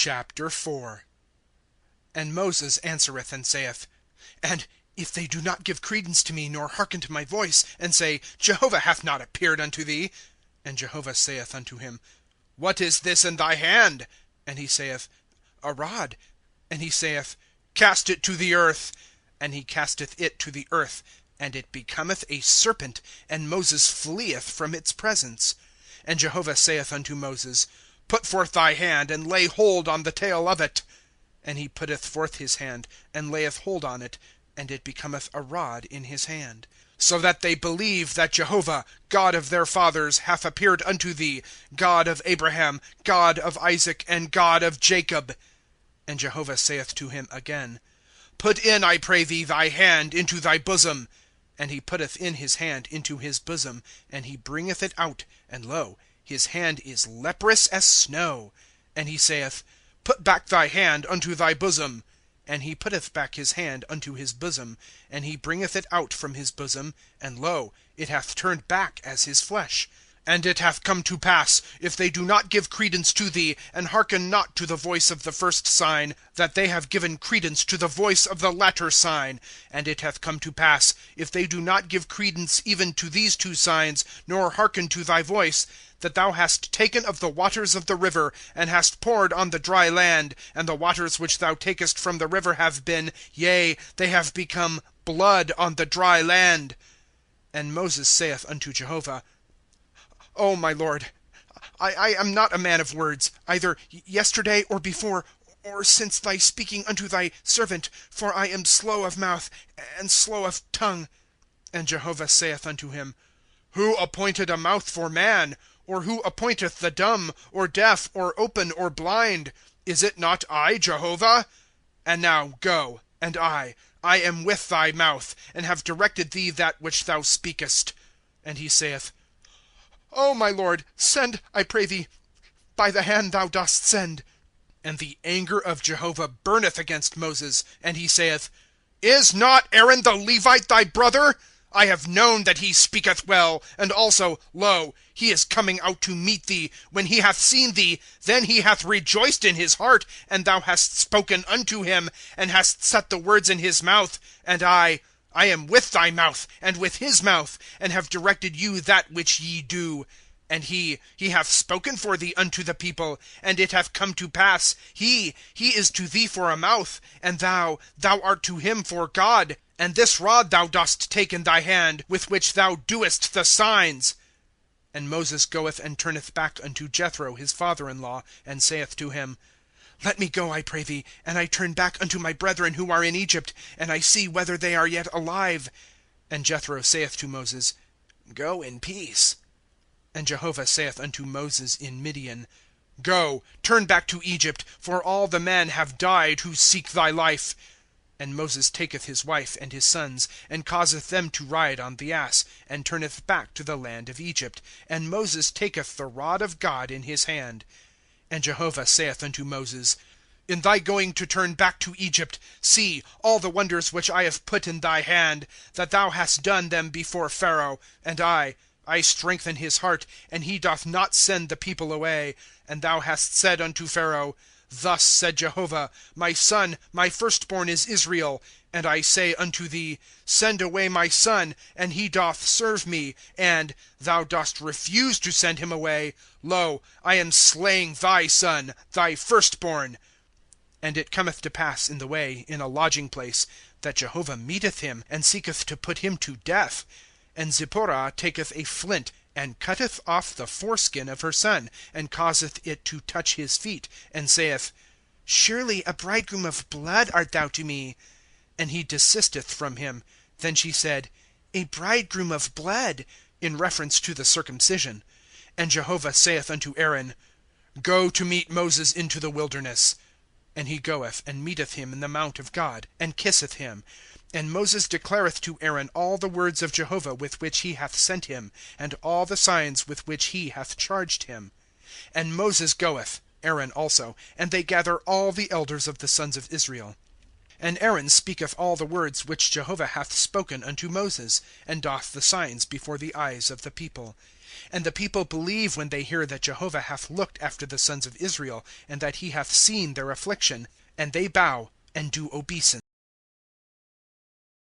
4. And Moses answereth and saith, And if they do not give credence to me, nor hearken to my voice, and say, Jehovah hath not appeared unto thee. And Jehovah saith unto him, What is this in thy hand? And he saith, A rod. And he saith, Cast it to the earth. And he casteth it to the earth, and it becometh a serpent, and Moses fleeth from its presence. And Jehovah saith unto Moses, Put forth thy hand, and lay hold on the tail of it. And he putteth forth his hand, and layeth hold on it, and it becometh a rod in his hand. So that they believe that Jehovah, God of their fathers, hath appeared unto thee, God of Abraham, God of Isaac, and God of Jacob. And Jehovah saith to him again, Put in, I pray thee, thy hand into thy bosom. And he putteth in his hand into his bosom, and he bringeth it out, and lo, his hand is leprous as snow. And he saith, Put back thy hand unto thy bosom. And he putteth back his hand unto his bosom, and he bringeth it out from his bosom, and lo, it hath turned back as his flesh. And it hath come to pass, if they do not give credence to thee, and hearken not to the voice of the first sign, that they have given credence to the voice of the latter sign. And it hath come to pass, if they do not give credence even to these two signs, nor hearken to thy voice, that thou hast taken of the waters of the river, and hast poured on the dry land, and the waters which thou takest from the river have been, yea, they have become blood on the dry land. And Moses saith unto Jehovah, O my Lord, I am not a man of words, either yesterday or before, or since thy speaking unto thy servant, for I am slow of mouth, and slow of tongue. And Jehovah saith unto him, Who appointed a mouth for man? Or who appointeth the dumb, or deaf, or open, or blind? Is it not I, Jehovah? And now go, and I am with thy mouth, and have directed thee that which thou speakest. And he saith, O my Lord, send, I pray thee, by the hand thou dost send. And the anger of Jehovah burneth against Moses, and he saith, Is not Aaron the Levite thy brother? I have known that he speaketh well, and also, lo, he is coming out to meet thee. When he hath seen thee, then he hath rejoiced in his heart, and thou hast spoken unto him, and hast set the words in his mouth. And I am with thy mouth, and with his mouth, and have directed you that which ye do. And he hath spoken for thee unto the people, and it hath come to pass, he is to thee for a mouth, and thou art to him for God. And this rod thou dost take in thy hand, with which thou doest the signs. And Moses goeth and turneth back unto Jethro his father-in-law, and saith to him, Let me go, I pray thee, and I turn back unto my brethren who are in Egypt, and I see whether they are yet alive. And Jethro saith to Moses, Go in peace. And Jehovah saith unto Moses in Midian, Go, turn back to Egypt, for all the men have died who seek thy life. And Moses taketh his wife and his sons, and causeth them to ride on the ass, and turneth back to the land of Egypt. And Moses taketh the rod of God in his hand. And Jehovah saith unto Moses, In thy going to turn back to Egypt, see all the wonders which I have put in thy hand, that thou hast done them before Pharaoh. And I strengthen his heart, and he doth not send the people away. And thou hast said unto Pharaoh, Thus said Jehovah, My son, my firstborn is Israel. And I say unto thee, Send away my son, and he doth serve me. And thou dost refuse to send him away. Lo, I am slaying thy son, thy firstborn. And it cometh to pass in the way, in a lodging place, that Jehovah meeteth him, and seeketh to put him to death. And Zipporah taketh a flint, and cutteth off the foreskin of her son, and causeth it to touch his feet, and saith, Surely a bridegroom of blood art thou to me. And he desisteth from him. Then she said, A bridegroom of blood, in reference to the circumcision. And Jehovah saith unto Aaron, Go to meet Moses into the wilderness. And he goeth, and meeteth him in the mount of God, and kisseth him. And Moses declareth to Aaron all the words of Jehovah with which he hath sent him, and all the signs with which he hath charged him. And Moses goeth, Aaron also, and they gather all the elders of the sons of Israel. And Aaron speaketh all the words which Jehovah hath spoken unto Moses, and doth the signs before the eyes of the people. And the people believe when they hear that Jehovah hath looked after the sons of Israel, and that he hath seen their affliction; and they bow and do obeisance.